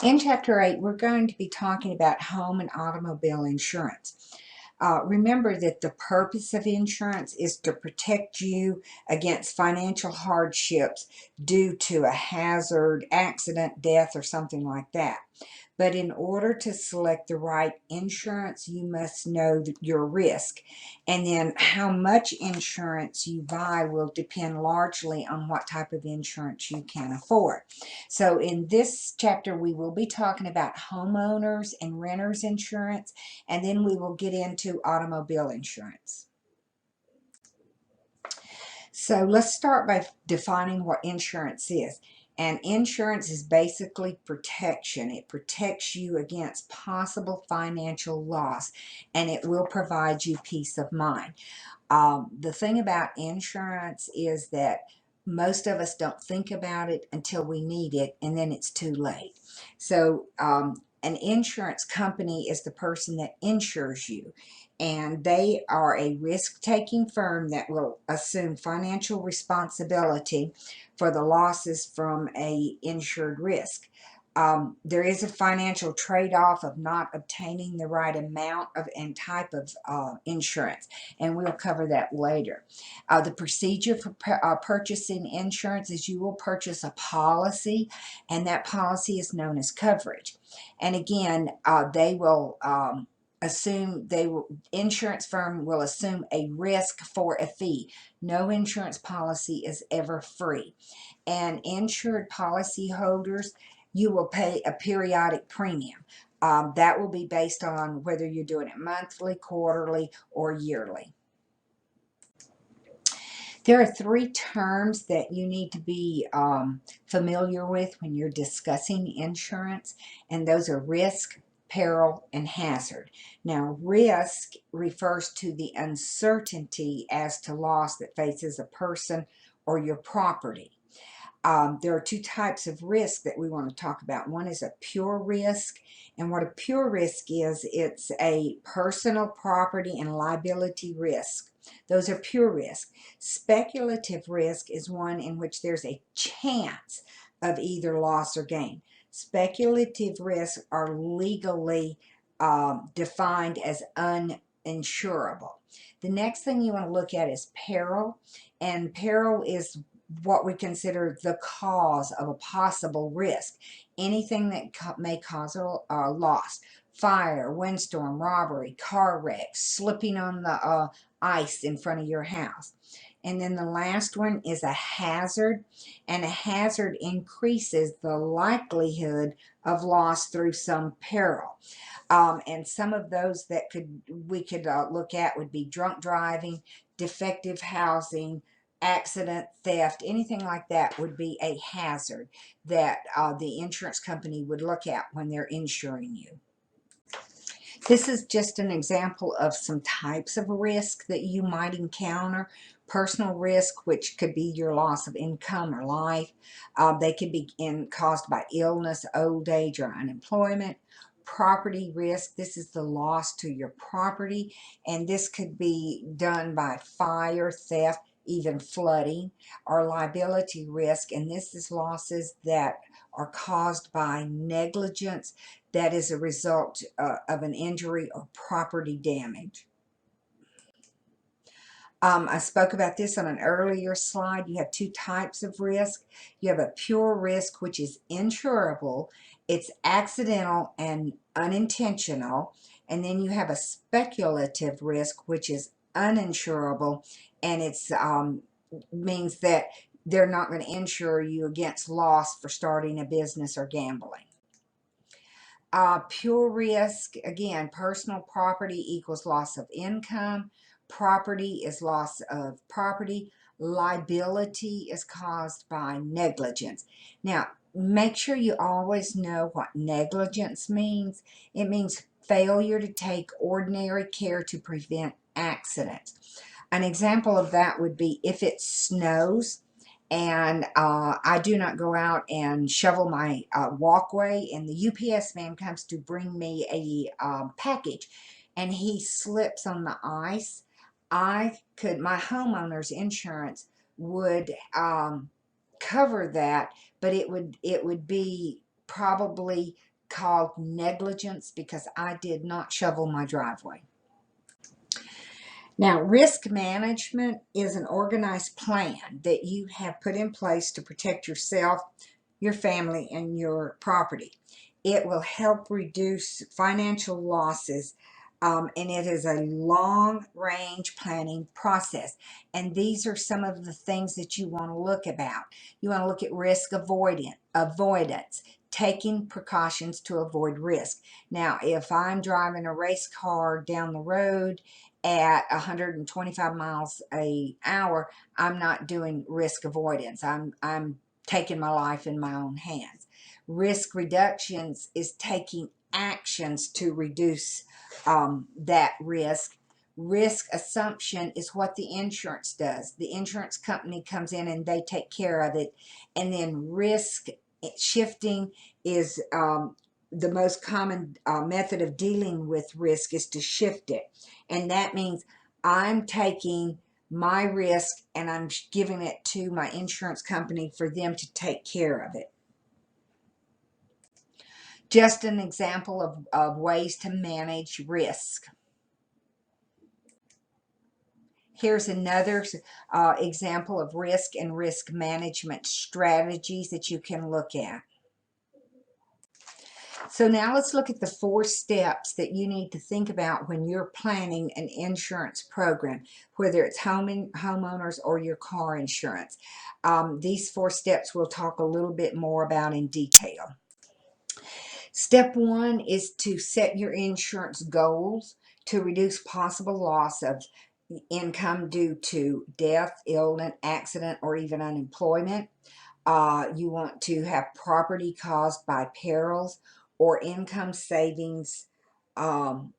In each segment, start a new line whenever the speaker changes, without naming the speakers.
In Chapter 8, we're going to be talking about home and automobile insurance. Remember that the purpose of insurance is to protect you against financial hardships due to a hazard, accident, death, or something like that. But in order to select the right insurance, you must know your risk. And then how much insurance you buy will depend largely on what type of insurance you can afford. So in this chapter, we will be talking about homeowners and renters insurance, and then we will get into automobile insurance. So let's start by defining what insurance is. And insurance is basically protection. It protects you against possible financial loss, and it will provide you peace of mind. The thing about insurance is that most of us don't think about it until we need it, and then it's too late. So an insurance company is the person that insures you, and they are a risk-taking firm that will assume financial responsibility for the losses from a insured risk. There is a financial trade-off of not obtaining the right amount of and type of insurance, and we'll cover that later. The procedure for purchasing insurance is you will purchase a policy, and that policy is known as coverage. And again, they will insurance firm will assume a risk for a fee. No insurance policy is ever free. And insured policy holders, you will pay a periodic premium. That will be based on whether you're doing it monthly, quarterly, or yearly. There are three terms that you need to be familiar with when you're discussing insurance, and those are risk, peril, and hazard. Now, risk refers to the uncertainty as to loss that faces a person or your property. There are two types of risk that we want to talk about. One is a pure risk, and what a pure risk is, it's a personal property and liability risk. Those are pure risk. Speculative risk is one in which there's a chance of either loss or gain. Speculative risks are legally defined as uninsurable. The next thing you want to look at is peril, and peril is what we consider the cause of a possible risk. Anything that may cause a loss. Fire, windstorm, robbery, car wreck, slipping on the ice in front of your house. And then the last one is a hazard, and a hazard increases the likelihood of loss through some peril. And some of those that we could look at would be drunk driving, defective housing, accident, theft, anything like that would be a hazard that the insurance company would look at when they're insuring you. This is just an example of some types of risk that you might encounter. Personal risk, which could be your loss of income or life. They could be caused by illness, old age, or unemployment. Property risk, this is the loss to your property, and this could be done by fire, theft, even flooding. Or liability risk, and this is losses that are caused by negligence that is a result of an injury or property damage. I spoke about this on an earlier slide. You have two types of risk. You have a pure risk, which is insurable. It's accidental and unintentional. And then you have a speculative risk, which is uninsurable, and it's means that they're not going to insure you against loss for starting a business or gambling. Pure risk, again, personal property equals loss of income. Property is loss of property. Liability is caused by negligence. Now, make sure you always know what negligence means. It means failure to take ordinary care to prevent accidents. An example of that would be if it snows and I do not go out and shovel my walkway, and the UPS man comes to bring me a package, and he slips on the ice. My homeowner's insurance would cover that, but it would be probably called negligence because I did not shovel my driveway. Now, risk management is an organized plan that you have put in place to protect yourself, your family, and your property. It will help reduce financial losses, and it is a long-range planning process. And these are some of the things that you want to look about. You want to look at risk avoidance, taking precautions to avoid risk. Now, if I'm driving a race car down the road at 125 miles an hour, I'm not doing risk avoidance. I'm taking my life in my own hands. Risk reductions is taking actions to reduce that risk. Risk assumption is what the insurance does. The insurance company comes in and they take care of it. And then risk shifting is the most common method of dealing with risk is to shift it. And that means I'm taking my risk and I'm giving it to my insurance company for them to take care of it. Just an example of ways to manage risk. Here's another example of risk and risk management strategies that you can look at. So now let's look at the 4 steps that you need to think about when you're planning an insurance program, whether it's homeowners or your car insurance. These 4 steps we'll talk a little bit more about in detail. Step 1 is to set your insurance goals to reduce possible loss of income due to death, illness, accident, or even unemployment. You want to have property caused by perils or income savings and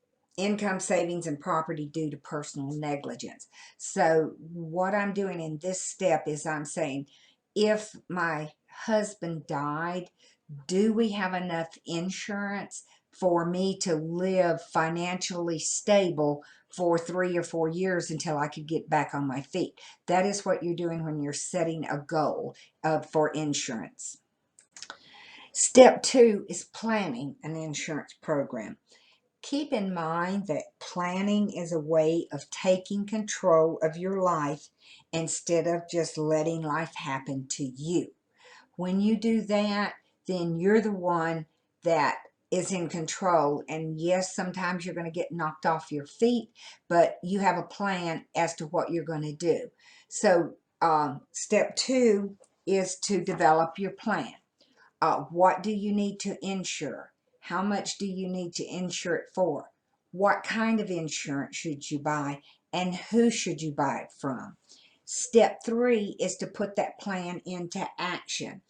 property due to personal negligence. So what I'm doing in this step is I'm saying, if my husband died, do we have enough insurance for me to live financially stable for 3 or 4 years until I could get back on my feet? That is what you're doing when you're setting a goal for insurance. Step 2 is planning an insurance program. Keep in mind that planning is a way of taking control of your life instead of just letting life happen to you. When you do that, then you're the one that is in control. And yes, sometimes you're going to get knocked off your feet, but you have a plan as to what you're going to do. So step 2 is to develop your plan. What do you need to insure? How much do you need to insure it for? What kind of insurance should you buy? And who should you buy it from? Step 3 is to put that plan into action.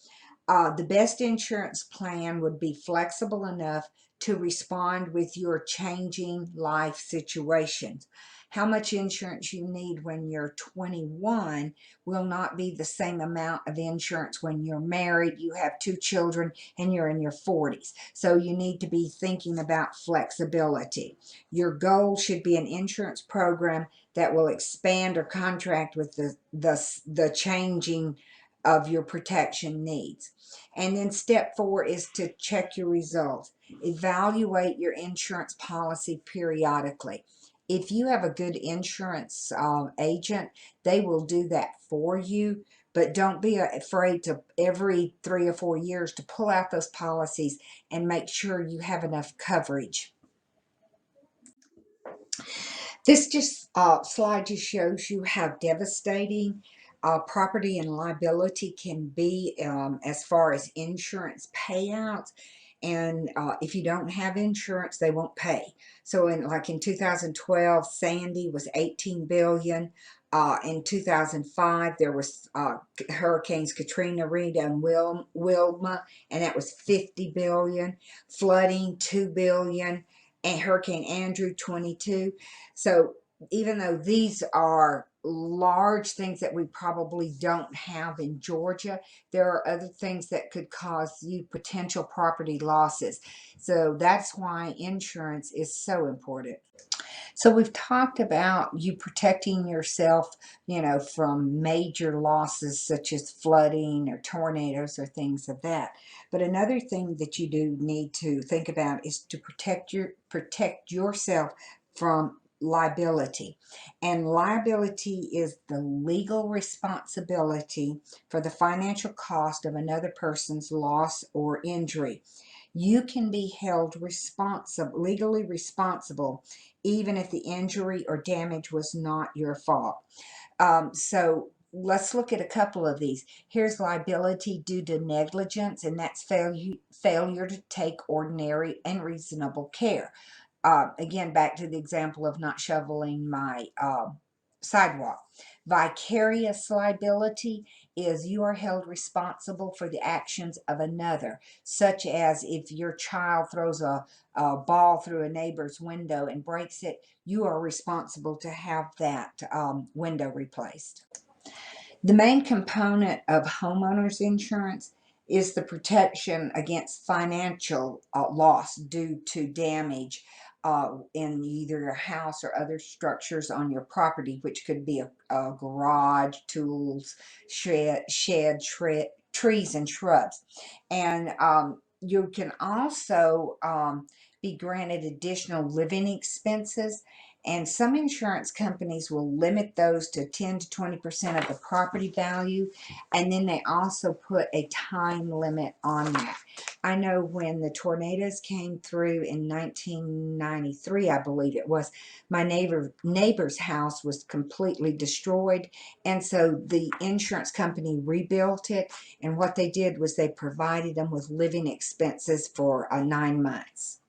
The best insurance plan would be flexible enough to respond with your changing life situations. How much insurance you need when you're 21 will not be the same amount of insurance when you're married, you have 2 children, and you're in your 40s. So you need to be thinking about flexibility. Your goal should be an insurance program that will expand or contract with the changing of your protection needs. And then step 4 is to check your results. Evaluate your insurance policy periodically. If you have a good insurance agent, they will do that for you, but don't be afraid to every 3 or 4 years to pull out those policies and make sure you have enough coverage. This slide just shows you how devastating property and liability can be as far as insurance payouts. And if you don't have insurance, they won't pay. So in 2012, Sandy was 18 billion. In 2005, there was hurricanes Katrina, Rita, and Wilma, and that was 50 billion. Flooding, 2 billion. And Hurricane Andrew, 22. So even though these are large things that we probably don't have in Georgia, there are other things that could cause you potential property losses. So that's why insurance is so important. So we've talked about you protecting yourself, from major losses such as flooding or tornadoes or things of that. But another thing that you do need to think about is to protect yourself from liability. And liability is the legal responsibility for the financial cost of another person's loss or injury. You can be held legally responsible even if the injury or damage was not your fault. So let's look at a couple of these. Here's liability due to negligence, and that's failure to take ordinary and reasonable care. Again, back to the example of not shoveling my sidewalk. Vicarious liability is you are held responsible for the actions of another, such as if your child throws a ball through a neighbor's window and breaks it, you are responsible to have that window replaced. The main component of homeowners insurance is the protection against financial loss due to damage in either your house or other structures on your property, which could be a garage, tools, trees, and shrubs. And you can also be granted additional living expenses, and some insurance companies will limit those to 10 to 20% of the property value, and then they also put a time limit on that. I know when the tornadoes came through in 1993, I believe it was, my neighbor's house was completely destroyed, and so the insurance company rebuilt it, and what they did was they provided them with living expenses for 9 months.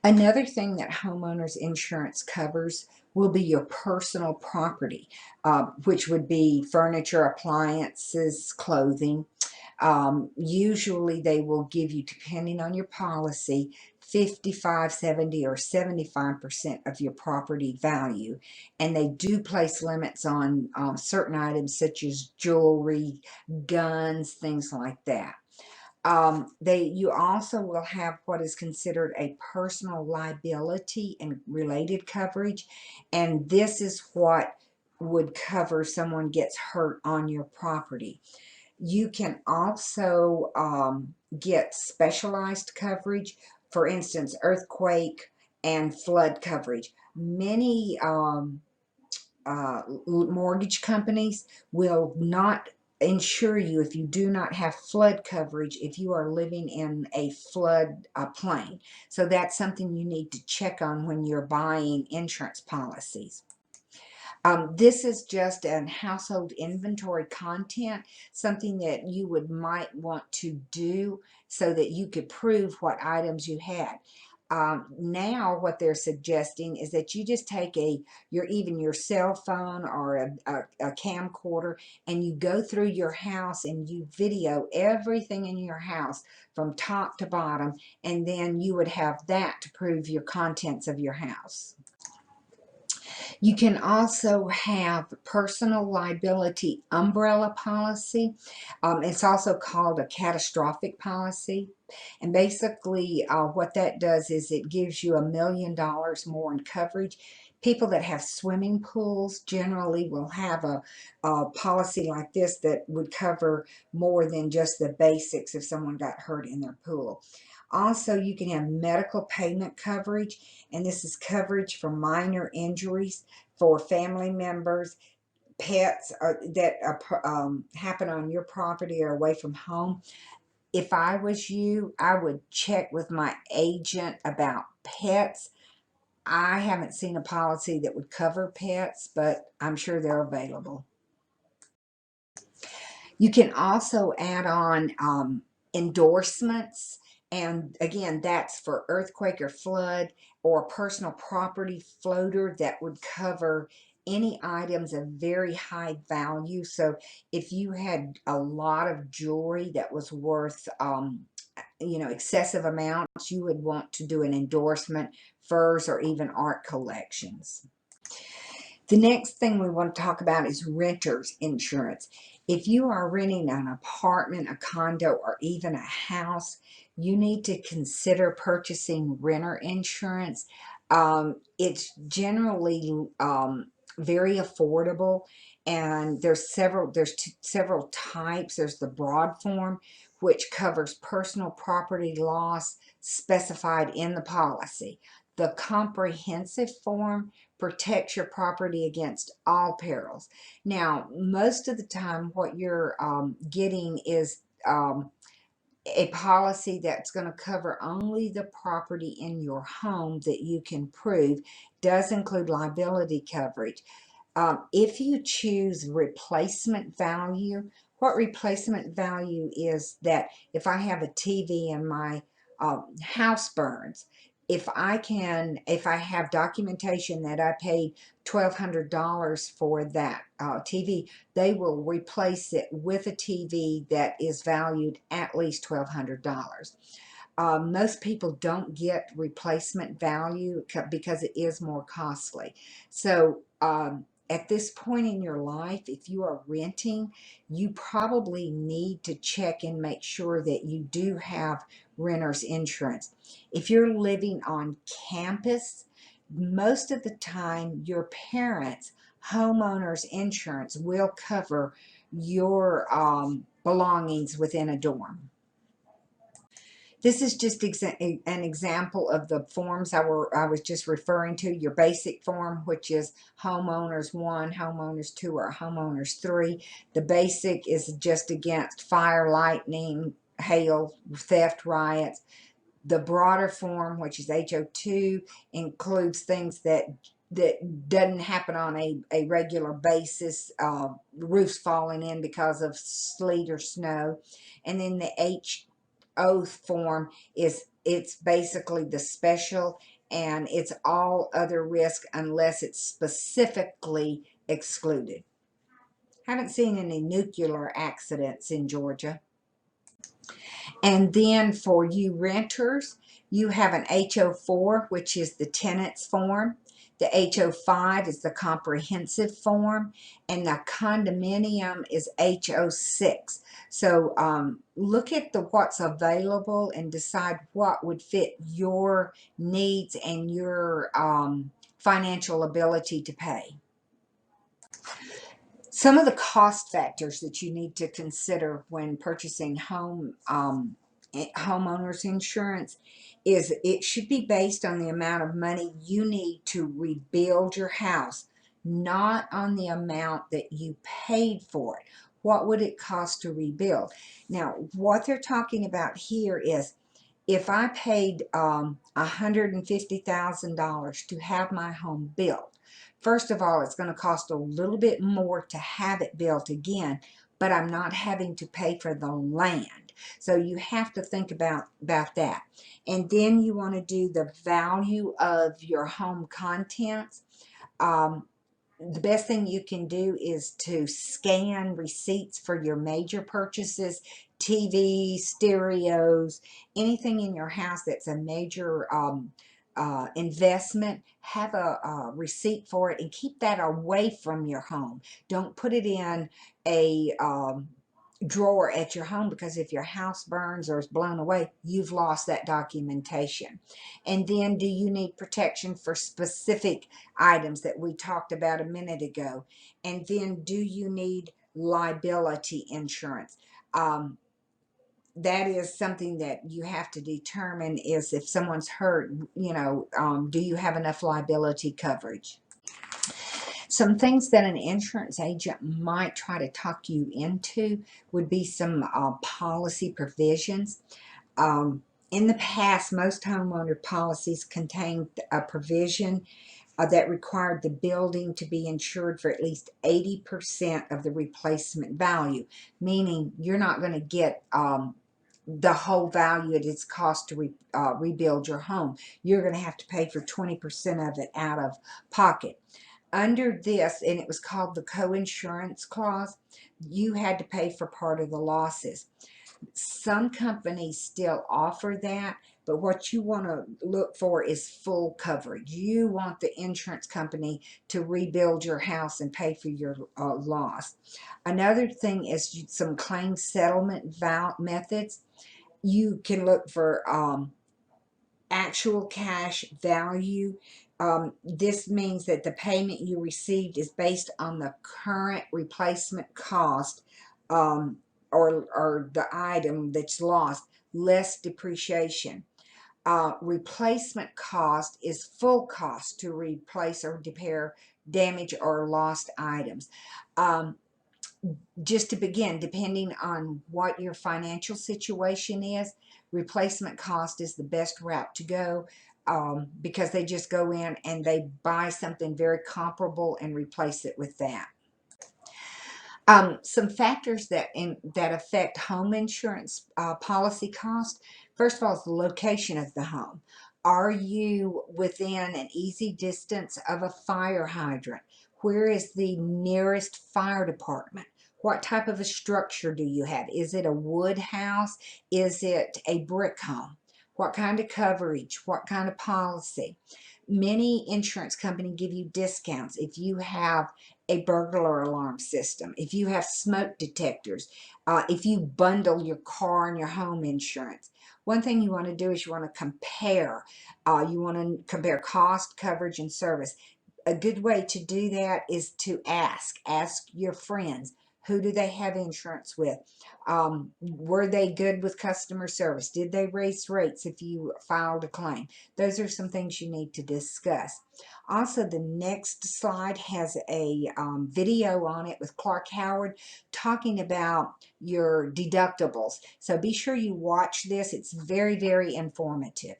Another thing that homeowners insurance covers will be your personal property, which would be furniture, appliances, clothing. Usually they will give you, depending on your policy, 55, 70, or 75% of your property value. And they do place limits on certain items such as jewelry, guns, things like that. You also will have what is considered a personal liability and related coverage, and this is what would cover someone gets hurt on your property. You can also get specialized coverage, for instance, earthquake and flood coverage. Many mortgage companies will not insure you if you do not have flood coverage if you are living in a flood plain. So that's something you need to check on when you're buying insurance policies. This is just an household inventory content, something that you might want to do so that you could prove what items you had. Now what they're suggesting is that you just take your cell phone or a camcorder, and you go through your house and you video everything in your house from top to bottom, and then you would have that to prove your contents of your house. You can also have personal liability umbrella policy. It's also called a catastrophic policy. And basically what that does is it gives you $1 million more in coverage. People that have swimming pools generally will have a policy like this that would cover more than just the basics if someone got hurt in their pool. Also, you can have medical payment coverage, and this is coverage for minor injuries for family members, pets that happen on your property or away from home. If I was you, I would check with my agent about pets. I haven't seen a policy that would cover pets, but I'm sure they're available. You can also add on endorsements, and again, that's for earthquake or flood or personal property floater that would cover any items of very high value. So if you had a lot of jewelry that was worth excessive amounts, you would want to do an endorsement, furs, or even art collections. The next thing we want to talk about is renter's insurance. If you are renting an apartment, a condo, or even a house, you need to consider purchasing renter insurance. It's generally very affordable, and several types. There's the broad form, which covers personal property loss specified in the policy. The comprehensive form protects your property against all perils. Now, most of the time, what you're getting is a policy that's going to cover only the property in your home that you can prove. Does include liability coverage. If you choose replacement value, what replacement value is that if I have a TV and my house burns, if I have documentation that I paid $1,200 for that TV, they will replace it with a TV that is valued at least $1,200. Most people don't get replacement value because it is more costly. So at this point in your life, if you are renting, you probably need to check and make sure that you do have renter's insurance. If you're living on campus, most of the time your parents' homeowner's insurance will cover your belongings within a dorm. This is just an example of the forms I was just referring to. Your basic form, which is homeowners 1, homeowners 2, or homeowners 3. The basic is just against fire, lightning, hail, theft, riots. The broader form, which is HO2, includes things that doesn't happen on a regular basis, roofs falling in because of sleet or snow. And then the oath form it's basically the special, and it's all other risk unless it's specifically excluded. Haven't seen any nuclear accidents in Georgia. And then for you renters, you have an HO4, which is the tenant's form. The HO5 is the comprehensive form, and the condominium is HO6. So look at what's available and decide what would fit your needs and your financial ability to pay. Some of the cost factors that you need to consider when purchasing homeowners insurance is it should be based on the amount of money you need to rebuild your house, not on the amount that you paid for it. What would it cost to rebuild? Now, what they're talking about here is if I paid $150,000 to have my home built, first of all, it's going to cost a little bit more to have it built again, but I'm not having to pay for the land. So you have to think about that. And then you want to do the value of your home contents. The best thing you can do is to scan receipts for your major purchases, TVs, stereos, anything in your house that's a major investment. Have a receipt for it and keep that away from your home. Don't put it in a drawer at your home, because if your house burns or is blown away, you've lost that documentation. And then, do you need protection for specific items that we talked about a minute ago? And then, do you need liability insurance? That is something that you have to determine, is if someone's hurt, do you have enough liability coverage? Some things that an insurance agent might try to talk you into would be some policy provisions. In the past, most homeowner policies contained a provision that required the building to be insured for at least 80% of the replacement value, meaning you're not going to get the whole value at its cost to rebuild your home. You're going to have to pay for 20% of it out of pocket. Under this, and it was called the co-insurance clause, you had to pay for part of the losses. Some companies still offer that, but what you want to look for is full coverage. You want the insurance company to rebuild your house and pay for your loss. Another thing is some claim settlement methods. You can look for actual cash value. This means that the payment you received is based on the current replacement cost, um, or the item that's lost, less depreciation. Replacement cost is full cost to replace or repair damaged or lost items. Um, just to begin, depending on what your financial situation is, replacement cost is the best route to go, because they just go in and they buy something very comparable and replace it with that. Some factors that affect home insurance policy cost. First of all, is the location of the home. Are you within an easy distance of a fire hydrant? Where is the nearest fire department? What type of a structure do you have? Is it a wood house? Is it a brick home? What kind of coverage? What kind of policy? Many insurance companies give you discounts if you have a burglar alarm system, if you have smoke detectors, if you bundle your car and your home insurance. One thing you want to do is you want to compare. You want to compare cost, coverage, and service. A good way to do that is to ask your friends, who do they have insurance with? Were they good with customer service? Did they raise rates if you filed a claim? Those are some things you need to discuss. Also, the next slide has a video on it with Clark Howard talking about your deductibles. So be sure you watch this. It's very, very informative.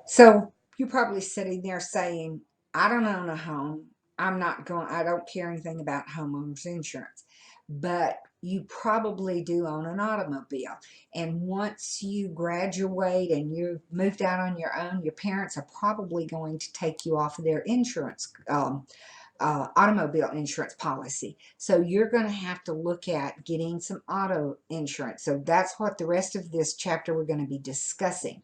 So you're probably sitting there saying, I don't own a home. I don't care anything about homeowners insurance. But you probably do own an automobile. And once you graduate and you've moved out on your own, your parents are probably going to take you off of their insurance, automobile insurance policy. So you're going to have to look at getting some auto insurance. So that's what the rest of this chapter we're going to be discussing.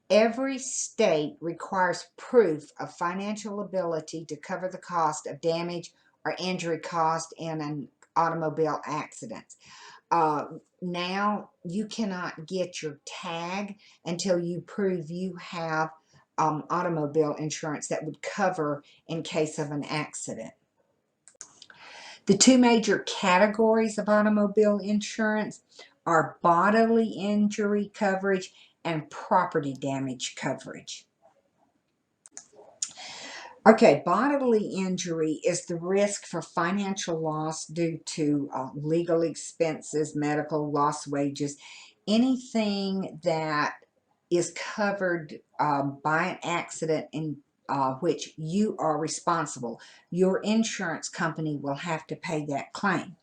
Every state requires proof of financial ability to cover the cost of damage or injury caused in an automobile accident. Now you cannot get your tag until you prove you have automobile insurance that would cover in case of an accident. The two major categories of automobile insurance are bodily injury coverage and property damage coverage. Okay, bodily injury is the risk for financial loss due to legal expenses, medical loss wages, anything that is covered by an accident in which you are responsible. Your insurance company will have to pay that claim.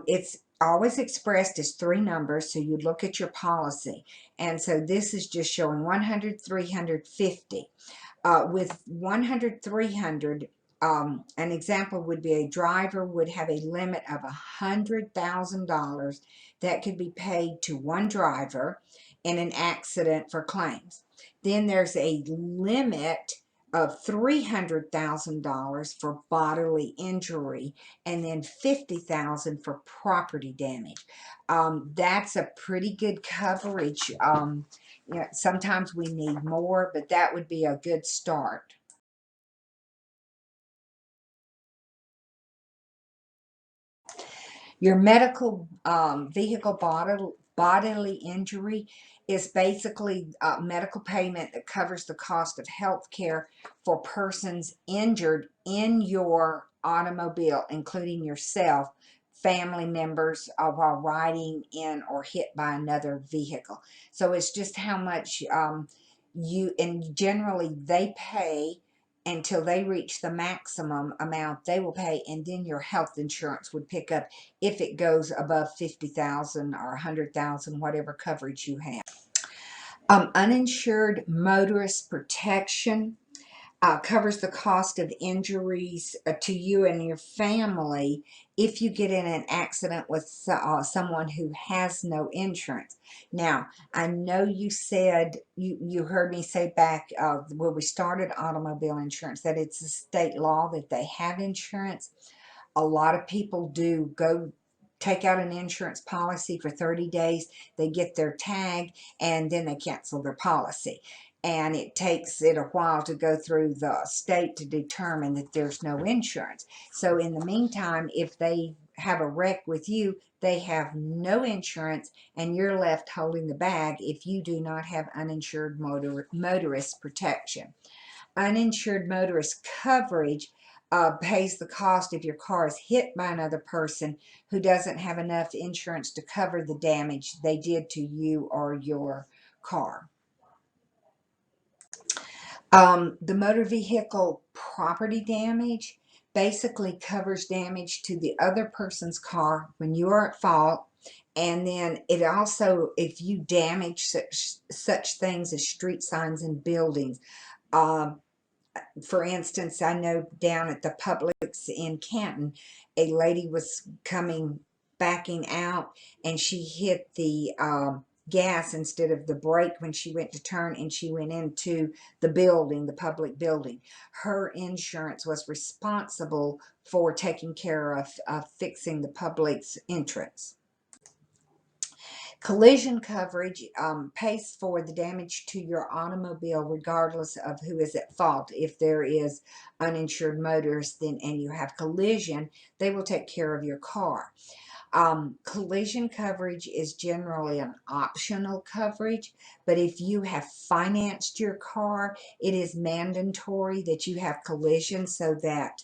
It's always expressed as three numbers, so you look at your policy. And so this is just showing 100, 350. With 100, 300, an example would be a driver would have a limit of $100,000 that could be paid to one driver in an accident for claims. Then there's a limit of $300,000 for bodily injury, and then $50,000 for property damage. That's a pretty good coverage. Sometimes we need more, but that would be a good start. Your medical vehicle bodily injury is basically medical payment that covers the cost of health care for persons injured in your automobile, including yourself, family members, while riding in or hit by another vehicle. So it's just how much and generally they pay until they reach the maximum amount they will pay, and then your health insurance would pick up if it goes above 50,000 or 100,000, whatever coverage you have. Uninsured motorist protection covers the cost of injuries to you and your family if you get in an accident with someone who has no insurance. Now, I know you said, you heard me say back when we started automobile insurance that it's a state law that they have insurance. A lot of people do go take out an insurance policy for 30 days, they get their tag, and then they cancel their policy. And it takes it a while to go through the state to determine that there's no insurance. So in the meantime, if they have a wreck with you, they have no insurance, and you're left holding the bag if you do not have uninsured motorist protection. Uninsured motorist coverage pays the cost if your car is hit by another person who doesn't have enough insurance to cover the damage they did to you or your car. The motor vehicle property damage basically covers damage to the other person's car when you are at fault. And then it also, if you damage such things as street signs and buildings, um, for instance, I know down at the Publix in Canton, a lady was backing out, and she hit the gas instead of the brake when she went to turn, and she went into the building, the public building. Her insurance was responsible for taking care of fixing the Publix entrance. Collision coverage pays for the damage to your automobile regardless of who is at fault. If there is uninsured motorists and you have collision, they will take care of your car. Collision coverage is generally an optional coverage, but if you have financed your car, it is mandatory that you have collision, so that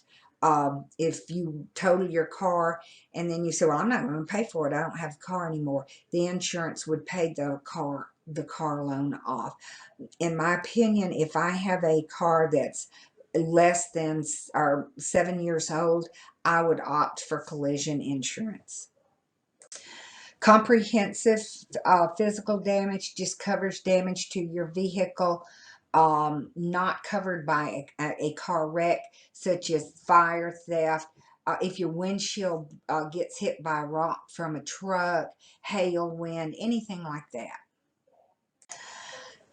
if you total your car and then you say, well, I'm not going to pay for it, I don't have a car anymore, the insurance would pay the car loan off. In my opinion, if I have a car that's less than or 7 years old, I would opt for collision insurance. Comprehensive physical damage just covers damage to your vehicle not covered by a car wreck, such as fire, theft. If your windshield gets hit by a rock from a truck, hail, wind, anything like that.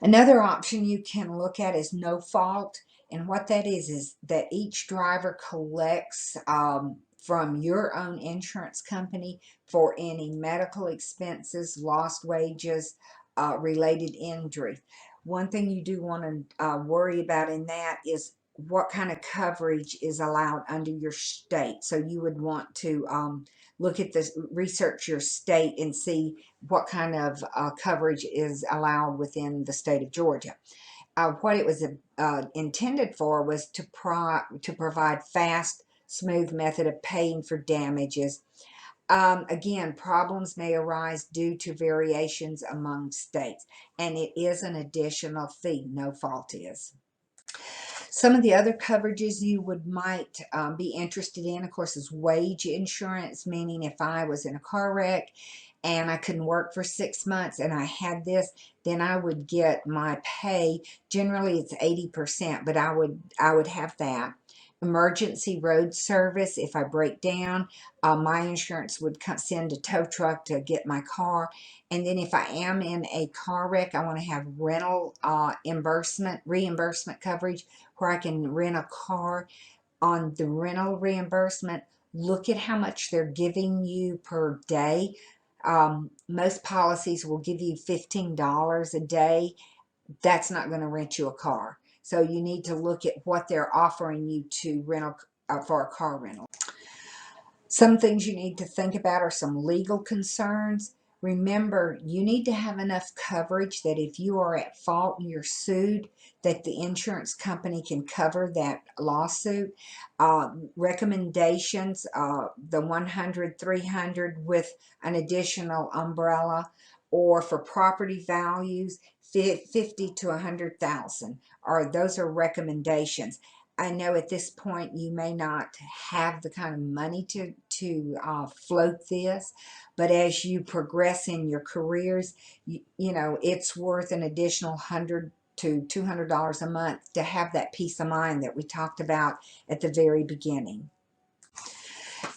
Another option you can look at is no fault. And what that is that each driver collects from your own insurance company for any medical expenses, lost wages, related injury. One thing you do want to worry about in that is what kind of coverage is allowed under your state. So you would want to look at this, research your state and see what kind of coverage is allowed within the state of Georgia. What it was intended for was to provide fast, smooth method of paying for damages. Again, problems may arise due to variations among states, and it is an additional fee. No fault is. Some of the other coverages you might be interested in, of course, is wage insurance, meaning if I was in a car wreck and I couldn't work for 6 months and I had this, then I would get my pay. Generally, it's 80%, but I would have that. Emergency road service, if I break down, my insurance would send a tow truck to get my car. And then if I am in a car wreck, I want to have rental reimbursement coverage, where I can rent a car. On the rental reimbursement, look at how much they're giving you per day. Most policies will give you $15 a day. That's not going to rent you a car. So you need to look at what they're offering you to rental for a car rental. Some things you need to think about are some legal concerns. Remember, you need to have enough coverage that if you are at fault and you're sued, that the insurance company can cover that lawsuit. Recommendations, the 100, 300 with an additional umbrella, or for property values, 50 to 100,000. Those are recommendations. I know at this point you may not have the kind of money to float this, but as you progress in your careers, you know, it's worth an additional $100 to $200 a month to have that peace of mind that we talked about at the very beginning.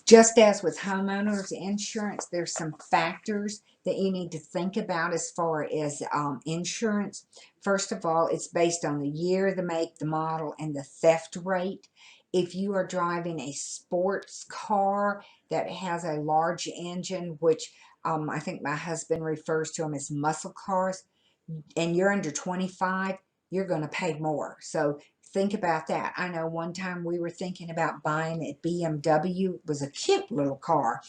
Just as with homeowners insurance, there's some factors that you need to think about as far as insurance. First of all, it's based on the year, the make, the model, and the theft rate. If you are driving a sports car that has a large engine, which I think my husband refers to them as muscle cars, and you're under 25, you're going to pay more. So think about that. I know one time we were thinking about buying a BMW. It was a cute little car,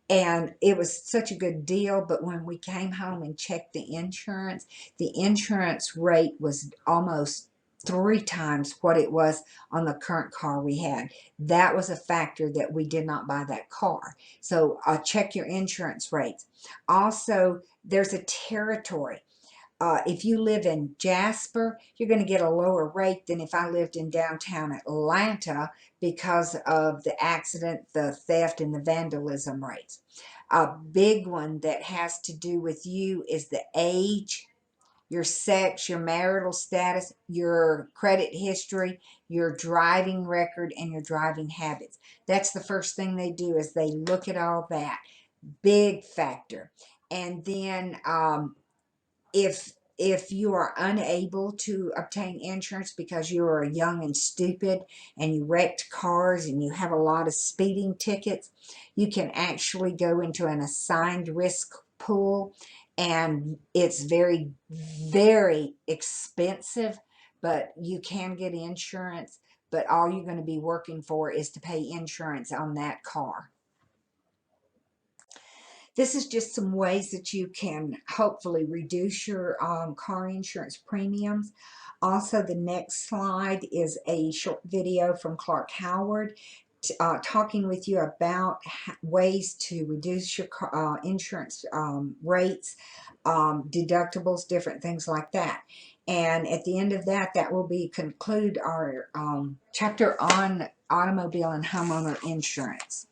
and it was such a good deal, but when we came home and checked the insurance rate was almost 3 times what it was on the current car we had. That was a factor that we did not buy that car. So check your insurance rates. Also, there's a territory. If you live in Jasper, you're going to get a lower rate than if I lived in downtown Atlanta because of the accident, the theft, and the vandalism rates. A big one that has to do with you is the age, your sex, your marital status, your credit history, your driving record, and your driving habits. That's the first thing they do, is they look at all that. Big factor. And then if you are unable to obtain insurance because you are young and stupid and you wrecked cars and you have a lot of speeding tickets, you can actually go into an assigned risk pool, and it's very, very expensive, but you can get insurance, but all you're going to be working for is to pay insurance on that car. This is just some ways that you can hopefully reduce your car insurance premiums. Also, the next slide is a short video from Clark Howard talking with you about ways to reduce your insurance rates, deductibles, different things like that. And at the end of that, that will conclude our chapter on automobile and homeowner insurance.